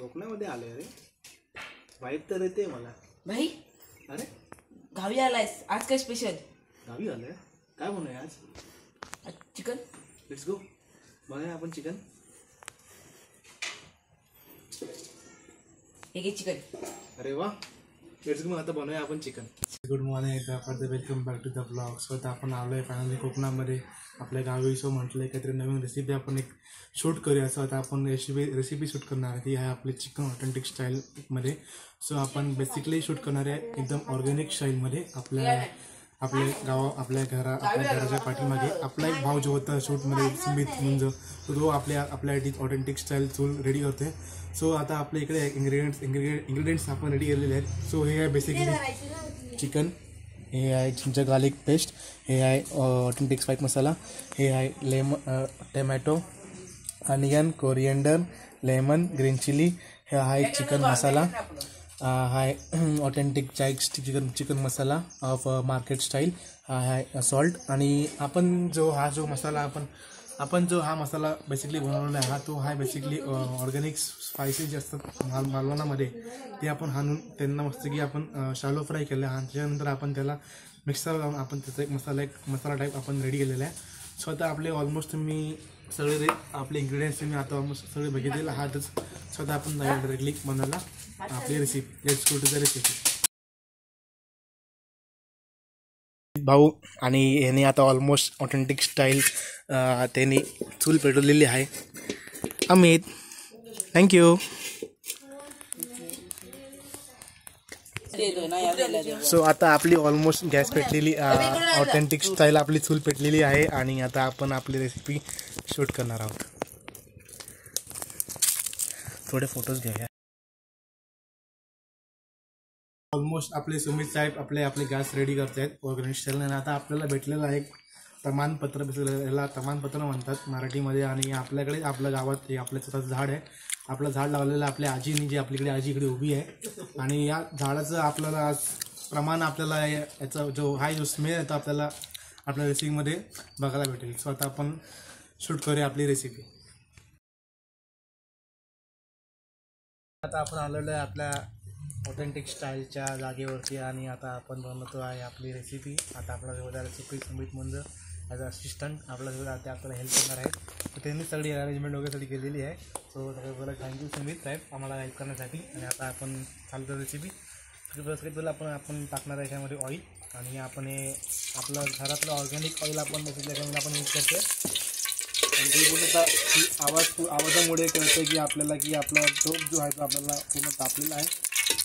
कोकणामध्ये आले रे, वाईट तर येते मला भाई. अरे गावी आलायस आज, काय स्पेशल? गावी आलोय, काय बनवूया आज? चिकन. लेट्स गो, बनवूया आपण चिकन. हे घे चिकन. अरे वा, लेट्स गो, आता बनवूया आपण chicken. Good morning, welcome back to the blog. So आता आपण आलो आहे फायनली कोकणामध्ये आपल्या गावी. सो म्हटलं काहीतरी नवीन रेसिपी आपण एक शूट करूया. सो आता आपण रेसिपी शूट करणार आहे. ती आहे आपली चिकन ऑथेंटिक स्टाईलमध्ये. सो आपण बेसिकली शूट करणार आहे एकदम ऑर्गॅनिक स्टाईलमध्ये. आपल्या आपल्या घराच्या पाठीमागे आपला एक भाव जो होता शूटमध्ये सुमित मुंज, तो आपल्या ऑथेंटिक स्टाईल चूल रेडी करतोय. सो आता आपल्या इकडे इंग्रेडियंट्स आपण रेडी केलेले आहेत. सो हे आहे बेसिकली चिकन, हे आहे जिंजर गार्लिक पेस्ट, हे आहे ऑथेंटिक स्पाइस मसाला, हे आहे tomato, onion, coriander, lemon, green chilli, हे आहे chicken masala, high authentic chicken masala of market style, हा आहे सॉल्ट. आणि आपण जो हा मसाला बेसिकली बनवलेला आहे, तो हा बेसिकली ऑर्गॅनिक स्पायसेस जे असतात मालवणामध्ये, ते आपण हाणून त्यांना मस्त की आपण शालो फ्राय केलं आहे. त्याच्यानंतर आपण त्याला मिक्सर लावून आपण त्याचा एक मसाला टाईप आपण रेडी केलेला आहे. सो आता आपले ऑलमोस्ट तुम्ही सगळे आपले इंग्रेडियंट्स तुम्ही आता ऑलमोस्ट सगळे बघितलेले आहातच. सो आता आपण डायरेक्टली बनवायला आपली recipe. Let's go to the recipe. भाऊ आणि ह्याने आता ऑलमोस्ट ऑथेंटिक स्टाईल त्यांनी चूल पेटवलेली आहे. अमित, थँक्यू. सो आता आपली ऑलमोस्ट गॅस पेटलेली, ऑथेंटिक स्टाईल आपली चूल पेटलेली आहे आणि आता आपण आपली रेसिपी शूट करणार आहोत. थोडे फोटोज घेऊया. ऑलमोस्ट आपले सुमित साहेब आपले गॅस रेडी करत आहेत ऑर्गॅनिक स्टाईल. आणि आता आपल्याला भेटलेलं आहे एक तमानपत्र, याला तमानपत्र म्हणतात मराठीमध्ये. आणि आपल्याकडे आपल्या गावात हे आपलं स्वतःचं झाड आहे. आपलं झाड लावलेलं आपल्या आजीनी, जी आपल्याकडे आजी इकडे उभी आहे. आणि या झाडाचं आपल्याला आज प्रमाण आपल्याला याचा जो स्मेल येतो आपल्याला आपल्या रेसिपीमध्ये बघायला भेटेल. सो आता आपण शूट करूया आपली रेसिपी. आता आपण आलेलो आहे आपल्या ऑथेंटिक स्टाईलच्या जागेवरती आणि आता आपण बनवतो आहे आपली रेसिपी. आता आपल्याजवळ रेसिपी सुमित मुंज ॲज अ असिस्टंट आपल्याजवळ आता आपल्याला हेल्प करणार आहेत. तर त्यांनी सगळी अरेंजमेंट वगैरे सगळी केलेली आहे. सो सगळं थँक्यू सुमित साहेब आम्हाला हेल्प करण्यासाठी. आणि आता आपण चालू करू रेसिपी. सगळं आपण टाकणार आहे याच्यामध्ये ऑइल. आणि आपण हे आपलं घरातलं ऑर्गॅनिक ऑइल आपण त्याच्यामध्ये आपण यूज करतो. आणि ते पूर्ण आवाजामुळे कळतं की आपल्याला की आपला टोप जो आहे तो आपल्याला पूर्ण तापलेला आहे.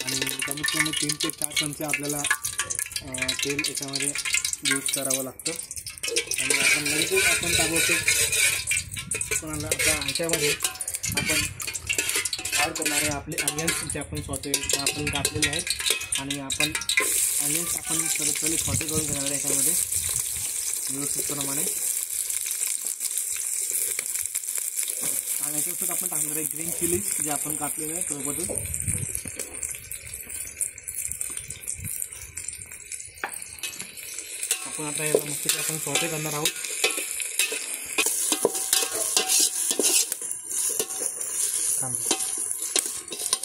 आणि कमीत कमी 3 ते 4 चमचे आपल्याला तेल याच्यामध्ये यूज करावं लागतं. आणि आपण नंतर आपण टाकतो कोणाला आता ह्याच्यामध्ये आपण ॲड करणार आहे आपले अनियन्स, जे आपण आपण कापलेले आहेत. आणि आपण अनियन्स आपण पहिले स्वते करून घेणार आहे याच्यामध्ये व्यवस्थित प्रमाणे. आणि याच्यासोबत आपण टाकणार आहे ग्रीन चिली, जे आपण कापलेले आहे सोबतच. आपण आता याला मस्त आपण स्वते करणार आहोत.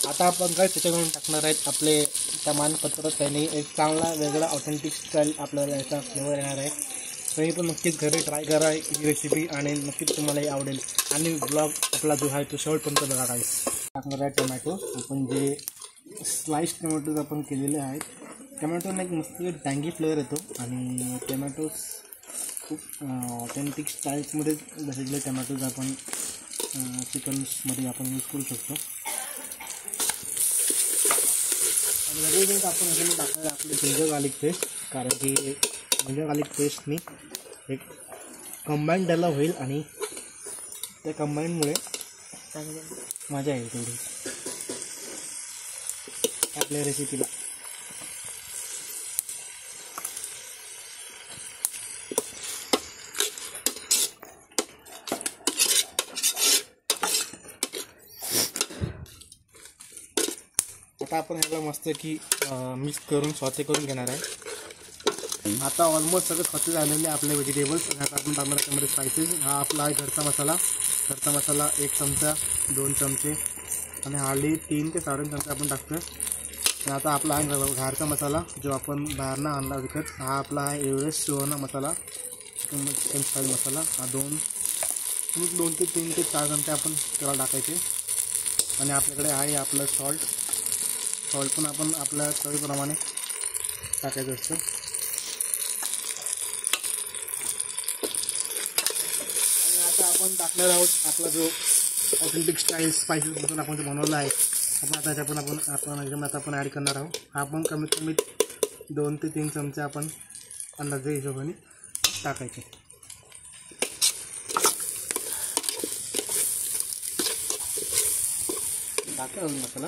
आता आपण काय त्याच्याकडून टाकणार आहेत आपले तमानपत्र. त्याने एक चांगला वेगळा ऑथेंटिक स्टाईल आपल्याला याचा फ्लेवर येणार आहे. तर हे पण नक्कीच घरी ट्राय करा ही रेसिपी आणि नक्कीच तुम्हालाही आवडेल. आणि ब्लॉग आपला जो आहे तो शेवटपर्यंत बघा. काय टाकणार आहे टमॅटो, आपण जे स्लाइस टमॅटोज आपण केलेले आहेत. टमॅटोने एक मस्त टँगी फ्लेवर येतो. आणि टमॅटोज खूप ऑथेंटिक स्टाईल्समध्ये बेसिकली टमॅटोज आपण चिकन्समध्ये आपण यूज करू शकतो. आणि लगेच आपण ह्याच्यामध्ये टाकणार आपले जिंजर गार्लिक पेस्ट. कारण की जिंजर गार्लिक पेस्टनी एक कंबाईन त्याला होईल आणि त्या कंबाईनमुळे मजा येईल तेवढी आपल्या रेसिपीला. आता आपण ह्याला मस्त की मिक्स करून स्वते करून घेणार आहे. आता ऑलमोस्ट सगळं स्वते झालेले आपले व्हेजिटेबल्स. आता आपण टाकणार त्यामध्ये स्पायसेस. हा आपला आहे घरचा मसाला 1 चमचा, 2 चमचे आणि हळदी 3 ते 4 चमचे आपण टाकतो. आणि आता आपला आहे घरचा मसाला जो आपण बाहेरनं आणला विकत, हा आपला आहे एव्हरेस्ट सुहाना मसाला, चिकन स्टाईल मसाला. हा 2 ते 3 ते 4 चमचे आपण त्याला टाकायचे. आणि आपल्याकडे आहे आपलं सॉल्ट पण आपण आपल्या चवीप्रमाणे टाकायचं असतं. आणि आता आपण टाकणार आहोत आपला जो ऑथेंटिक स्टाईल स्पायसेसपासून आपण जो बनवला आहे, आपण आता याच्यामध्ये आपण ॲड करणार आहोत. हा आपण कमीत कमी 2 ते 3 चमचे आपण अंदाजे हिशोबाने टाकायचे. टाका मसाला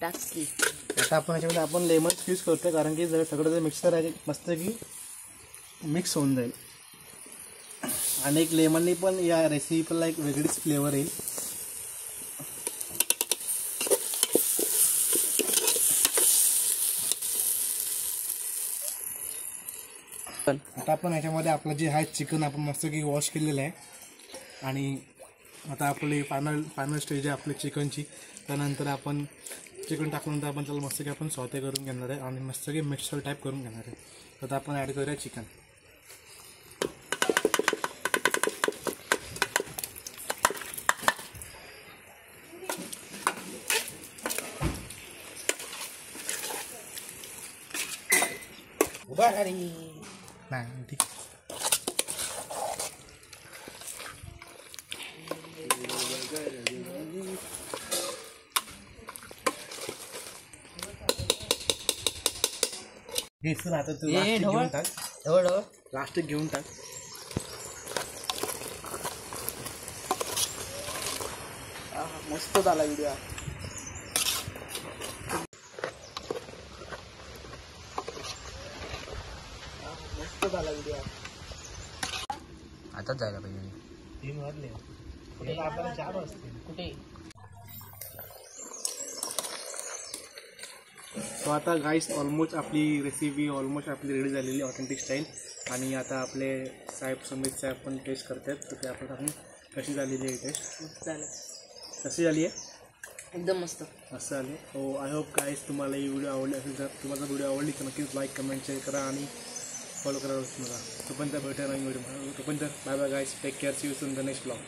टाकी. आता आपण याच्यामध्ये आपण लेमन यूज करतो, कारण की जर सगळं जर मिक्सर आहे मस्त की मिक्स होऊन जाईल. आणि एक लेमननी पण या रेसिपीला एक वेगळीच फ्लेवर येईल. आता आपण याच्यामध्ये आपलं जे आहे चिकन आपण मस्त की वॉश केलेलं आहे. आणि आता आपली फायनल स्टेज आहे आपली चिकनची. त्यानंतर आपण चिकन टाकल्यानंतर आपण त्याला मस्त की आपण सॉते करून घेणार आहे आणि मस्त की मिक्सर टाईप करून घेणार आहे. आता आपण ॲड करूया चिकन. नाही ठीक. सर आता तू घेऊन टाक. लास्ट घेऊन टाक. मस्त झाला व्हिडिओ. मस्त झाला व्हिडिओ. आताच जायला पाहिजे. 3 वाजले. कुठे आपल्याला 4 वाजते. कुठे? सो आता गाईस ऑलमोस्ट आपली रेसिपी आपली रेडी झालेली ऑथेंटिक स्टाईल. आणि आता आपले समीत साहेब पण टेस्ट करतात, तर ते आपण कशी झालेली आहे टेस्ट. चालेल. कशी झाली आहे? एकदम मस्त. असं आले. हो आय होप गाईस तुम्हाला ही व्हिडिओ आवडली असेल. तर तुम्हाला व्हिडिओ आवडली तर नक्कीच लाईक कमेंट शेअर करा आणि फॉलो करा मला. तोपर्यंत भेटणार नाही व्हिडिओ. तोपर्यंत bye bye guys. Take care. See you soon the next blog.